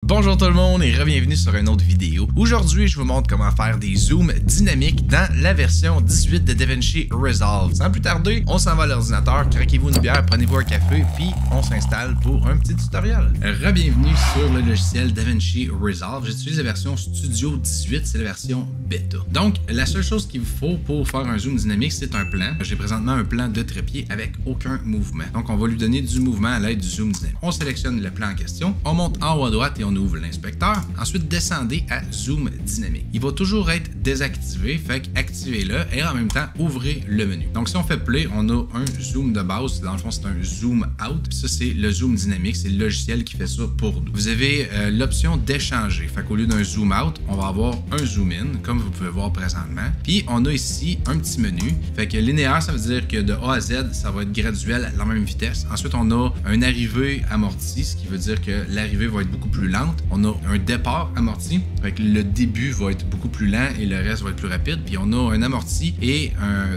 Bonjour tout le monde et bienvenue sur une autre vidéo. Aujourd'hui, je vous montre comment faire des zooms dynamiques dans la version 18 de DaVinci Resolve. Sans plus tarder, on s'en va à l'ordinateur, craquez-vous une bière, prenez-vous un café, puis on s'installe pour un petit tutoriel. Bienvenue sur le logiciel DaVinci Resolve. J'utilise la version Studio 18, c'est la version bêta. Donc, la seule chose qu'il vous faut pour faire un zoom dynamique, c'est un plan. J'ai présentement un plan de trépied avec aucun mouvement. Donc, on va lui donner du mouvement à l'aide du zoom dynamique. On sélectionne le plan en question, on monte en haut à droite et on ouvre l'inspecteur. Ensuite, descendez à zoom dynamique. Il va toujours être désactivé, fait qu'activez-le et en même temps, ouvrez le menu. Donc, si on fait play, on a un zoom de base. Dans le fond, c'est un zoom out. Puis ça, c'est le zoom dynamique. C'est le logiciel qui fait ça pour nous. Vous avez l'option d'échanger. Fait qu'au lieu d'un zoom out, on va avoir un zoom in, comme vous pouvez voir présentement. Puis, on a ici un petit menu. Fait que linéaire, ça veut dire que de A à Z, ça va être graduel à la même vitesse. Ensuite, on a un arrivée amorti, ce qui veut dire que l'arrivée va être beaucoup plus lente. On a un départ amorti. Fait que le début va être beaucoup plus lent et le reste va être plus rapide. Puis, on a un amorti et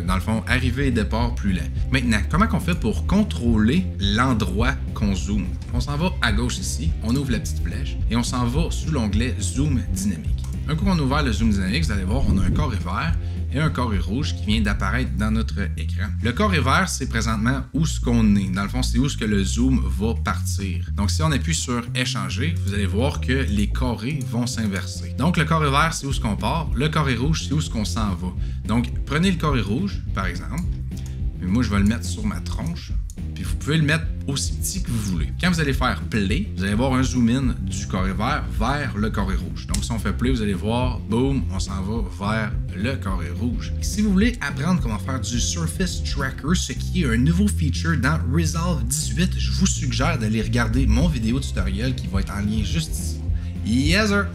dans le fond, arrivée et départ plus lent. Maintenant, comment on fait pour contrôler l'endroit qu'on zoome? On s'en va à gauche ici, on ouvre la petite flèche et on s'en va sous l'onglet Zoom dynamique. Un coup qu'on a ouvert le zoom dynamique, vous allez voir, on a un carré vert et un carré rouge qui vient d'apparaître dans notre écran. Le carré vert, c'est présentement où ce qu'on est. Dans le fond, c'est où ce que le zoom va partir. Donc, si on appuie sur échanger, vous allez voir que les carrés vont s'inverser. Donc, le carré vert, c'est où ce qu'on part. Le carré rouge, c'est où ce qu'on s'en va. Donc, prenez le carré rouge, par exemple. Mais moi, je vais le mettre sur ma tronche. Puis vous pouvez le mettre aussi petit que vous voulez. Quand vous allez faire play, vous allez voir un zoom in du carré vert vers le carré rouge. Donc si on fait play, vous allez voir, boum, on s'en va vers le carré rouge. Si vous voulez apprendre comment faire du Surface Tracker, ce qui est un nouveau feature dans Resolve 18, je vous suggère d'aller regarder mon vidéo tutoriel qui va être en lien juste ici. Yes sir!